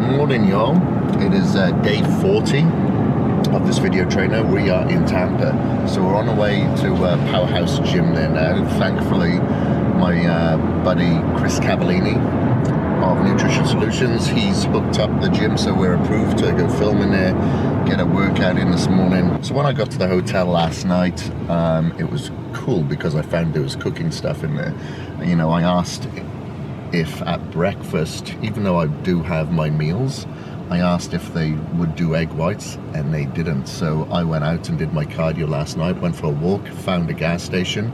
morning, y'all. It is day 40 of this video trainer. We are in Tampa, so we're on our way to Powerhouse Gym there now. Thankfully, my buddy Kris Cavallini of Nutrition Solutions, he's hooked up the gym, so we're approved to go film in there, get a workout in this morning. So when I got to the hotel last night, it was cool because I found there was cooking stuff in there. You know, I asked if at breakfast, even though I do have my meals, I asked if they would do egg whites, and they didn't. So I went out and did my cardio last night, went for a walk, found a gas station,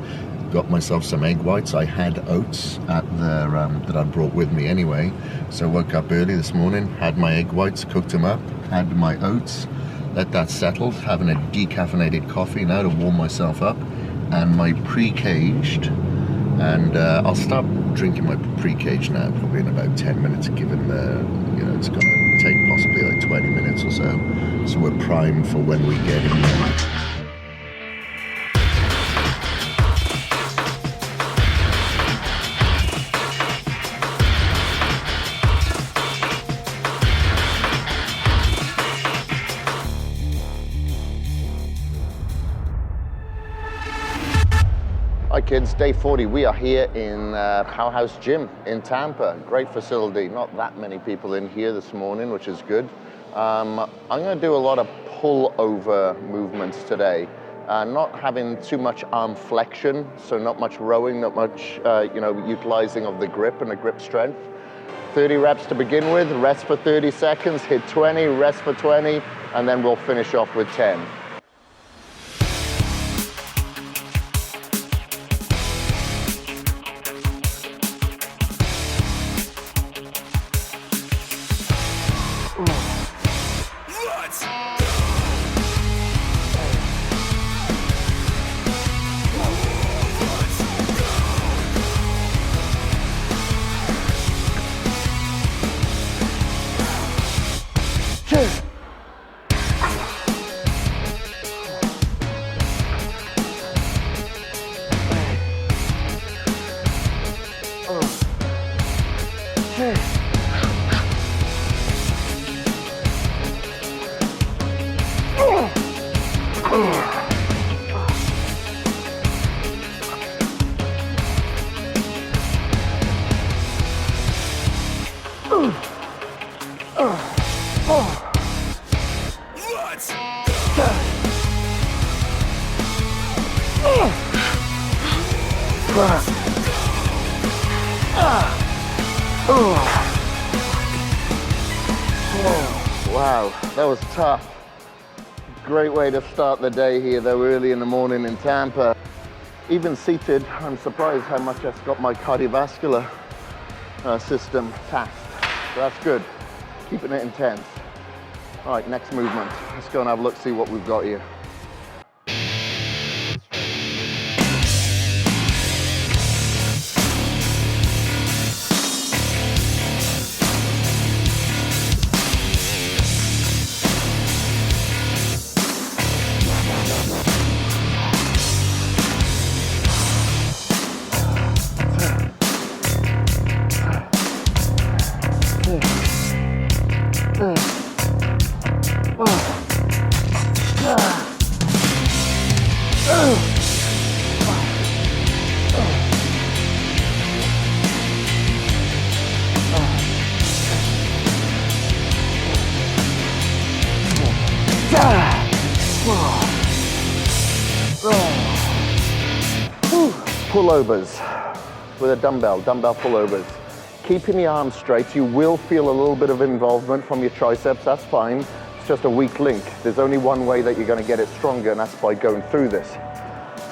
got myself some egg whites. I had oats at the that I brought with me anyway. So I woke up early this morning, had my egg whites, cooked them up, had my oats, let that settle, having a decaffeinated coffee now to warm myself up, and my pre-caged. And I'll stop drinking my pre-cage now, probably in about 10 minutes, given the, you know, it's going to take possibly like 20 minutes or so. So we're primed for when we get in there. Hi kids, day 40. We are here in Powerhouse Gym in Tampa. Great facility. Not that many people in here this morning, which is good. I'm going to do a lot of pullover movements today. Not having too much arm flexion, so not much rowing, not much utilizing of the grip and the grip strength. 30 reps to begin with, rest for 30 seconds, hit 20, rest for 20, and then we'll finish off with 10. Wow, that was tough. Great way to start the day here though, early in the morning in Tampa. Even seated, I'm surprised how much I've got my cardiovascular system taxed. So that's good, keeping it intense. All right, next movement. Let's go and have a look, see what we've got here. Pullovers with a dumbbell pullovers. Keeping the arms straight, you will feel a little bit of involvement from your triceps, that's fine. It's just a weak link. There's only one way that you're going to get it stronger, and that's by going through this.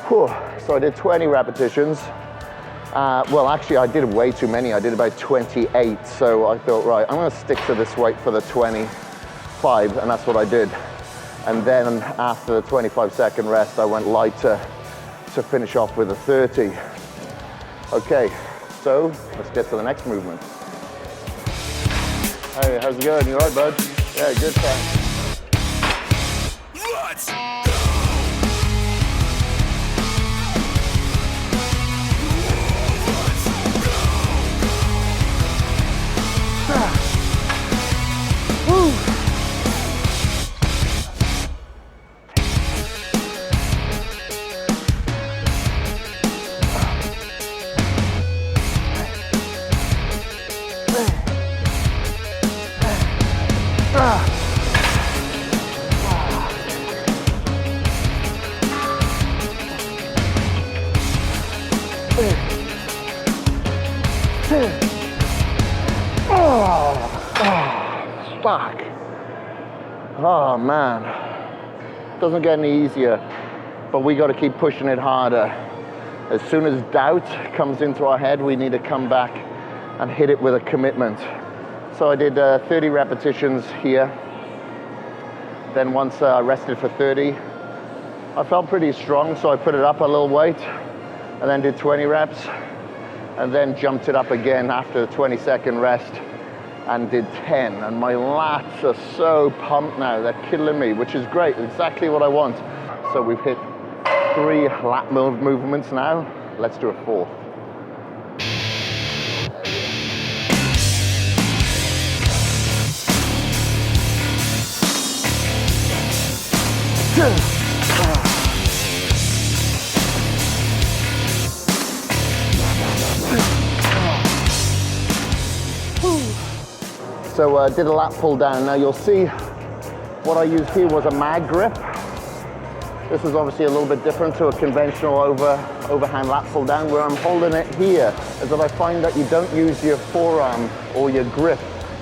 Whew. So I did 20 repetitions. Well, actually I did way too many. I did about 28. So I thought, right, I'm going to stick to this weight for the 25, and that's what I did. And then after the 25-second rest, I went lighter to finish off with a 30. Okay, so let's get to the next movement. Hey, how's it going? You all right, bud? Yeah, good, thanks. Let's go! Fuck. Oh man. Doesn't get any easier, but we got to keep pushing it harder. As soon as doubt comes into our head, we need to come back and hit it with a commitment. So I did 30 repetitions here. Then once I rested for 30, I felt pretty strong, so I put it up a little weight and then did 20 reps and then jumped it up again after the 20-second rest and did 10. And my lats are so pumped now, they're killing me, which is great, exactly what I want. So we've hit 3 lat movements now. Let's do a 4th. So I did a lat pull down. Now you'll see what I used here was a mag grip. This is obviously a little bit different to a conventional overhand lat pull down. Where I'm holding it here is that I find that you don't use your forearm or your grip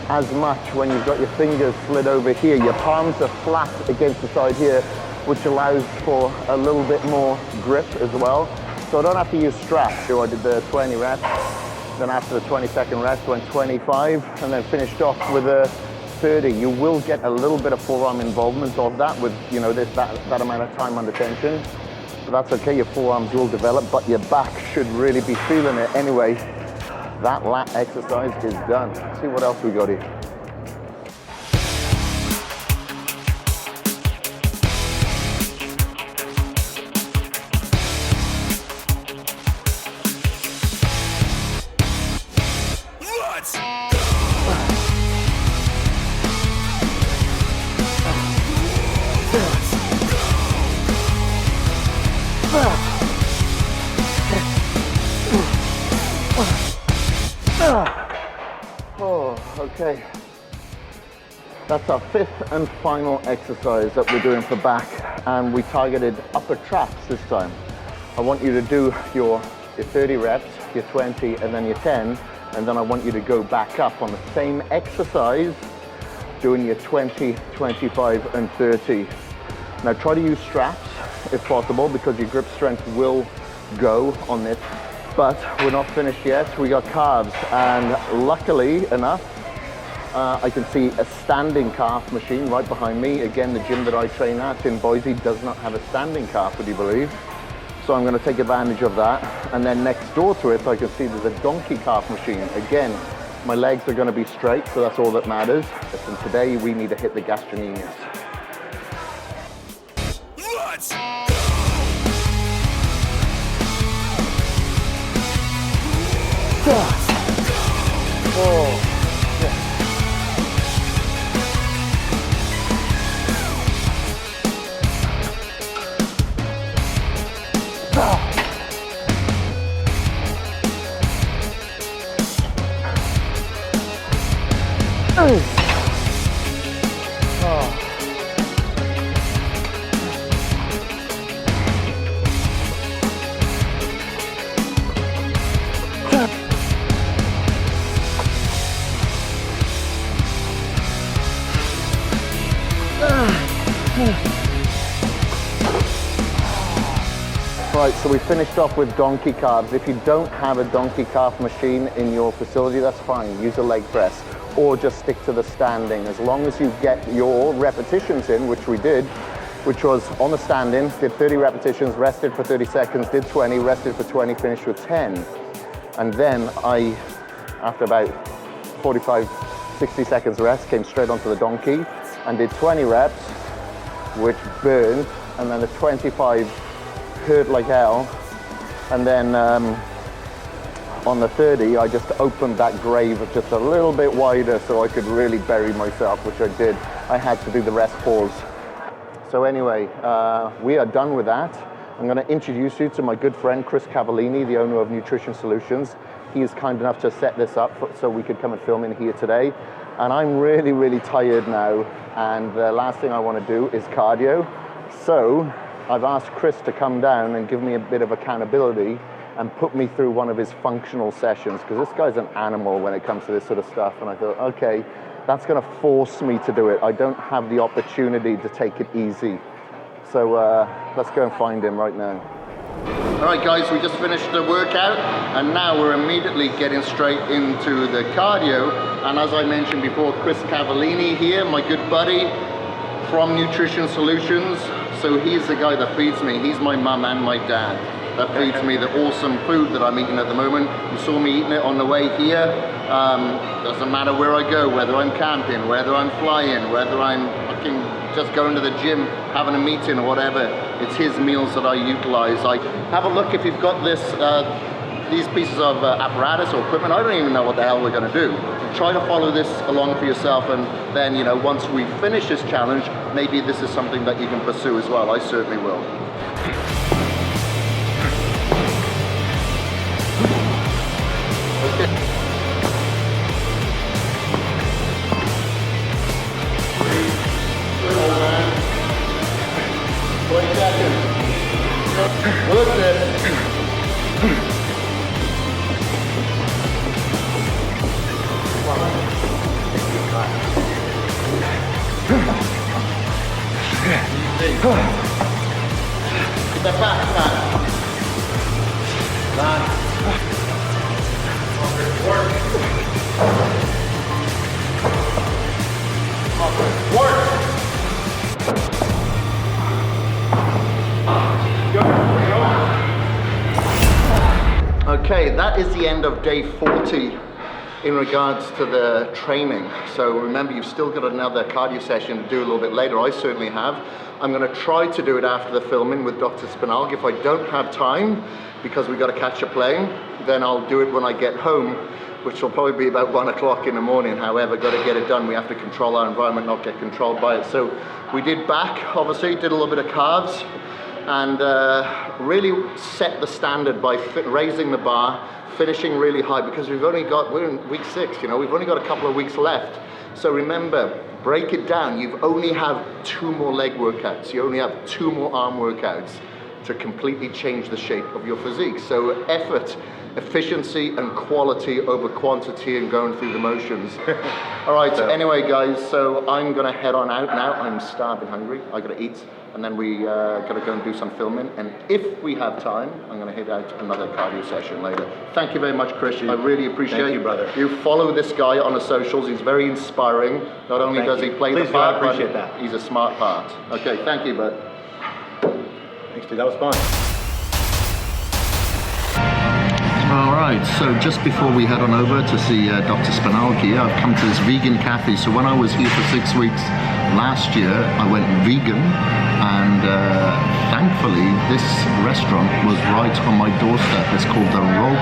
as much when you've got your fingers slid over here. Your palms are flat against the side here, which allows for a little bit more grip as well. So I don't have to use straps. So I did the 20 reps, then after the 20-second rest went 25, and then finished off with a 30. You will get a little bit of forearm involvement of that with, you know, that amount of time under tension. But that's okay, your forearms will develop, but your back should really be feeling it anyway. That lat exercise is done. Let's see what else we got here. Okay, that's our 5th and final exercise that we're doing for back, and we targeted upper traps this time. I want you to do your 30 reps, your 20, and then your 10, and then I want you to go back up on the same exercise, doing your 20, 25, and 30. Now try to use straps if possible, because your grip strength will go on this, but we're not finished yet. We got calves, and luckily enough, I can see a standing calf machine right behind me. Again, the gym that I train at in Boise does not have a standing calf, would you believe? So I'm going to take advantage of that. And then next door to it, I can see there's a donkey calf machine. Again, my legs are going to be straight, so that's all that matters. And today we need to hit the gastrocnemius. Let's go! Oh. Right, so we finished off with donkey calves. If you don't have a donkey calf machine in your facility, that's fine. Use a leg press or just stick to the standing. As long as you get your repetitions in, which we did, which was on the standing, did 30 repetitions, rested for 30 seconds, did 20, rested for 20, finished with 10. And then I, after about 45, 60 seconds rest, came straight onto the donkey and did 20 reps, which burned, and then the 25 hurt like hell. And then on the 30, I just opened that grave just a little bit wider so I could really bury myself, which I did. I had to do the rest pause. So anyway, we are done with that. I'm going to introduce you to my good friend, Kris Cavallini, the owner of Nutrition Solutions. He is kind enough to set this up so we could come and film in here today. And I'm really, really tired now. And the last thing I want to do is cardio. So I've asked Kris to come down and give me a bit of accountability and put me through one of his functional sessions, because this guy's an animal when it comes to this sort of stuff. And I thought, okay, that's going to force me to do it. I don't have the opportunity to take it easy. So let's go and find him right now. All right, guys, we just finished the workout, and now we're immediately getting straight into the cardio. And as I mentioned before, Kris Cavallini here, my good buddy from Nutrition Solutions. So he's the guy that feeds me. He's my mum and my dad. That feeds me the awesome food that I'm eating at the moment. You saw me eating it on the way here. Doesn't matter where I go, whether I'm camping, whether I'm flying, whether I'm fucking just going to the gym, having a meeting or whatever. It's his meals that I utilize. Like, have a look if you've got this, these pieces of apparatus or equipment. I don't even know what the hell we're gonna do. Try to follow this along for yourself, and then, you know, once we finish this challenge, maybe this is something that you can pursue as well. I certainly will. Okay. Look at this. Get that back, man. Work. Okay, that is the end of day 40 in regards to the training. So remember, you've still got another cardio session to do a little bit later. I certainly have. I'm going to try to do it after the filming with Dr. Sponaugle. If I don't have time, because we've got to catch a plane, then I'll do it when I get home, which will probably be about 1 o'clock in the morning. However, got to get it done. We have to control our environment, not get controlled by it. So we did back, obviously, did a little bit of calves, and really set the standard by raising the bar, finishing really high, because we're in week 6, you know, we've only got a couple of weeks left. So remember, break it down. You've only have 2 more leg workouts. You only have 2 more arm workouts to completely change the shape of your physique. So effort, efficiency, and quality over quantity and going through the motions. All right, so anyway, guys, so I'm gonna head on out now. I'm starving hungry, I gotta eat, and then we gotta go and do some filming. And if we have time, I'm gonna head out another cardio session later. Thank you very much, Kris. I really appreciate it. Thank you, brother. You follow this guy on the socials. He's very inspiring. Not only does he play the part, but he's a smart part. Okay, thank you, bud. Thanks, dude. That was fun. All right, so just before we head on over to see Dr. Sponaugle, I've come to this vegan cafe. So when I was here for 6 weeks last year, I went vegan, and thankfully this restaurant was right on my doorstep. It's called the Rock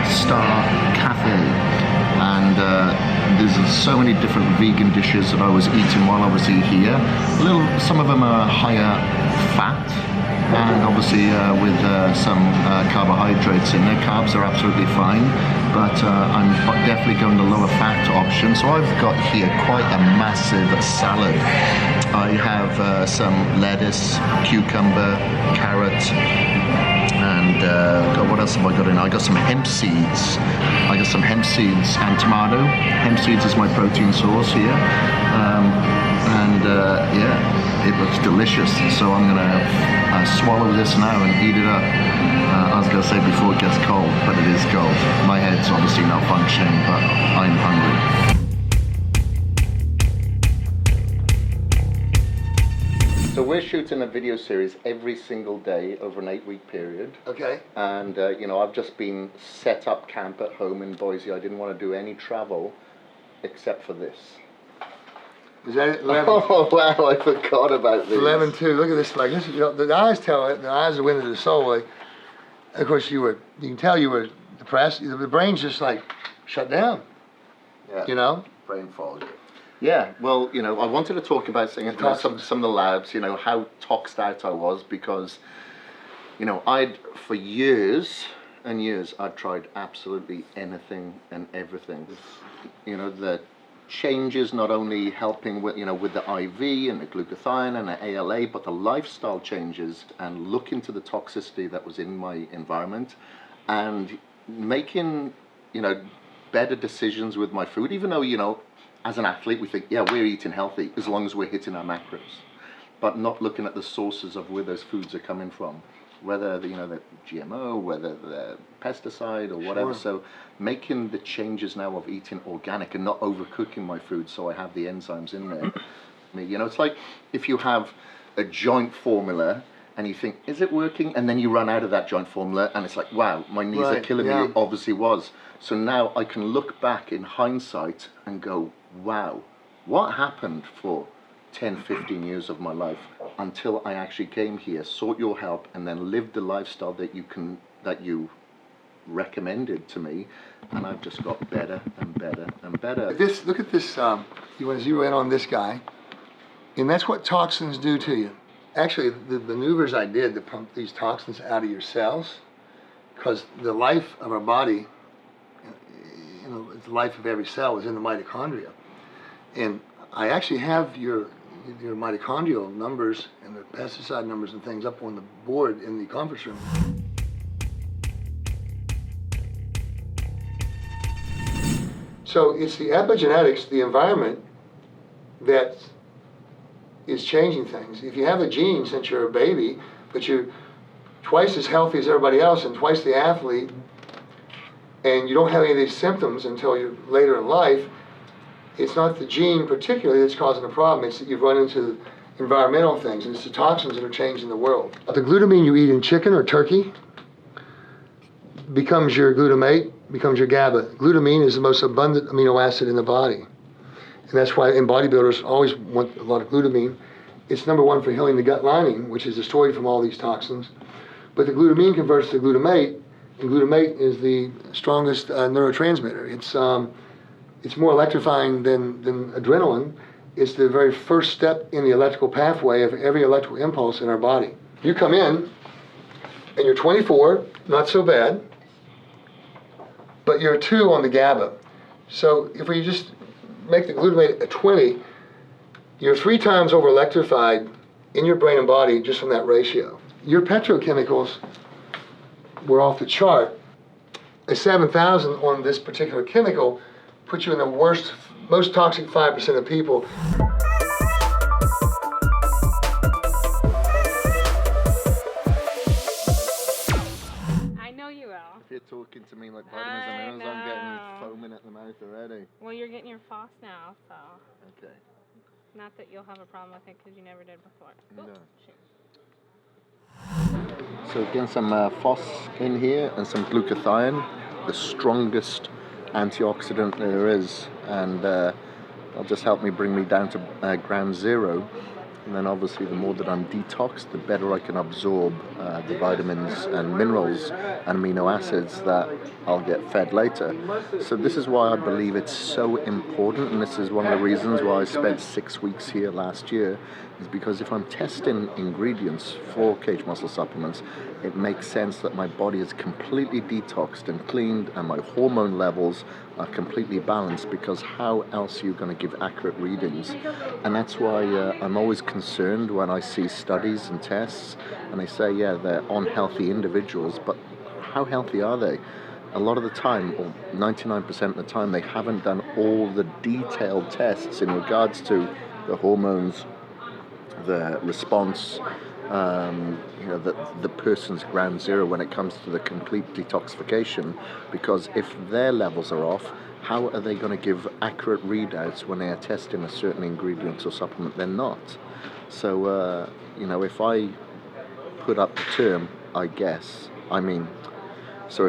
Star Cafe, and there's so many different vegan dishes that I was eating while I was here. Some of them are higher fat, and obviously with some carbohydrates in there. Carbs are absolutely fine, but I'm definitely going the lower fat option. So I've got here quite a massive salad. I have some lettuce, cucumber, carrot, and what else have I got in? I got some hemp seeds. I got some hemp seeds and tomato. Hemp seeds is my protein source here, yeah, it looks delicious. So I'm gonna swallow this now and eat it up. I was gonna say before it gets cold, but it is cold. My head's obviously not functioning, but I'm hungry. So we're shooting a video series every single day over an 8-week period. Okay. And you know, I've just been set up camp at home in Boise. I didn't want to do any travel except for this. Is that 11? Oh wow, I forgot about this. 11-2. Look at this. Like this, you know, the eyes tell it. The eyes are the window of the soul. Like, of course, you can tell you were depressed. The brain's just like shut down. Yeah. You know. Brain fog. Yeah. Well, you know, I wanted to talk about some of the labs. You know, how toxed out I was, because, you know, for years and years I'd tried absolutely anything and everything. You know, the changes not only helping with, you know, with the IV and the glutathione and the ALA, but the lifestyle changes, and look into the toxicity that was in my environment, and making, you know, better decisions with my food, even though, you know, as an athlete, we think, yeah, we're eating healthy as long as we're hitting our macros, but not looking at the sources of where those foods are coming from, whether the, you know, the GMO, whether the pesticide or whatever. Sure. So making the changes now of eating organic and not overcooking my food so I have the enzymes in there. You know, it's like if you have a joint formula and you think, is it working? And then you run out of that joint formula and it's like, wow, my knees are killing me. It obviously was. So now I can look back in hindsight and go, wow, what happened for 10, 15 years of my life until I actually came here, sought your help, and then lived the lifestyle that you recommended to me, and I've just got better and better and better. Look at this, you want to zero in on this guy, and that's what toxins do to you. Actually, the maneuvers I did to pump these toxins out of your cells, because the life of our body, you know, the life of every cell is in the mitochondria. And I actually have your mitochondrial numbers and the pesticide numbers and things up on the board in the conference room. So it's the epigenetics, the environment, that is changing things. If you have a gene since you're a baby, but you're twice as healthy as everybody else and twice the athlete, and you don't have any of these symptoms until you're later in life, it's not the gene particularly that's causing the problem. It's that you've run into environmental things, and it's the toxins that are changing the world. The glutamine you eat in chicken or turkey becomes your glutamate, becomes your GABA. Glutamine is the most abundant amino acid in the body. And that's why in bodybuilders always want a lot of glutamine. It's number one for healing the gut lining, which is destroyed from all these toxins. But the glutamine converts to glutamate, and glutamate is the strongest neurotransmitter. It's more electrifying than adrenaline. It's the very first step in the electrical pathway of every electrical impulse in our body. You come in, and you're 24, not so bad, but you're 2 on the GABA. So if we just make the glutamate at 20, you're 3 times over electrified in your brain and body just from that ratio. Your petrochemicals were off the chart. A 7,000 on this particular chemical puts you in the worst, most toxic 5% of people. I know you will. If you're talking to me like vitamins and minerals, I'm getting foaming at the mouth already. Well, you're getting your FOS now, so. Okay. Not that you'll have a problem with it because you never did before. Ooh, No. shoot. So again, some FOS in here and some glutathione, the strongest antioxidant there is, and it'll just help me bring me down to ground zero. And then obviously the more that I'm detoxed, the better I can absorb the vitamins and minerals and amino acids that I'll get fed later. So this is why I believe it's so important, and this is one of the reasons why I spent 6 weeks here last year, is because if I'm testing ingredients for cage muscle supplements, it makes sense that my body is completely detoxed and cleaned and my hormone levels are completely balanced, because how else are you going to give accurate readings? And that's why I'm always concerned when I see studies and tests and they say, yeah, they're on healthy individuals, but how healthy are they? A lot of the time, or 99% of the time, they haven't done all the detailed tests in regards to the hormones, the response, you know, the person's ground zero when it comes to the complete detoxification, because if their levels are off, how are they going to give accurate readouts when they are testing a certain ingredient or supplement? They're not. So, you know, if I put up the term, so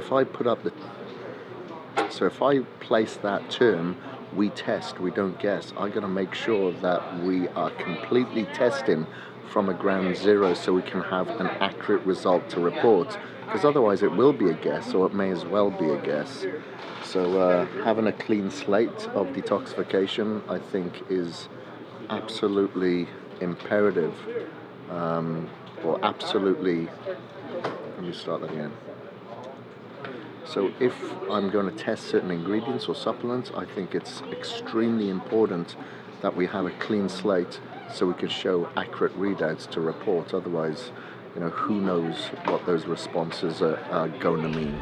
if I place that term, we test, we don't guess, I'm going to make sure that we are completely testing from a ground zero so we can have an accurate result to report, because otherwise it will be a guess, or it may as well be a guess. So having a clean slate of detoxification, I think, is absolutely imperative, or absolutely, let me start that again. So if I'm going to test certain ingredients or supplements, I think it's extremely important that we have a clean slate so we can show accurate readouts to report. Otherwise, you know, who knows what those responses are going to mean.